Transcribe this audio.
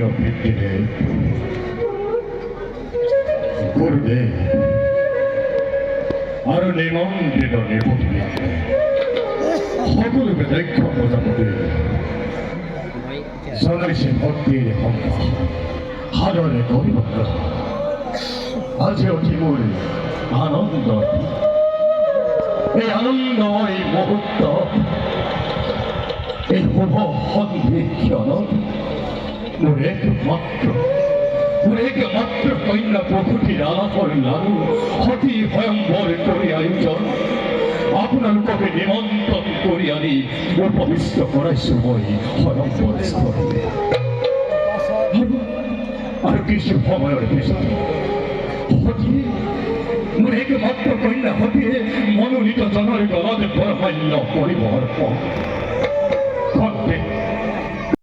をピッチでこれである2万人の日本に誇るべきことだって상하이신 헛되이 한가 하늘의 거리만가 아지어 기물 아넌더 이 아넌더의 모흑더 이 호호 헌비 견어 우리에게 মাত্র কন্যা প্রকৃতি রানা করলাম হতি ভয়ঙ্কর করিয়া আয়োজন আপনার কবে নিমন্ত্রণ করিয়ানি উপবিষ্ট করার সময় ভয়ঙ্কর স্তরে আর কিছু সময়ের পেছনে হতি উনিকে মাত্র কন্যা হতি মনোনীত জনের গলাতে বড় মান্য পরিবর্তন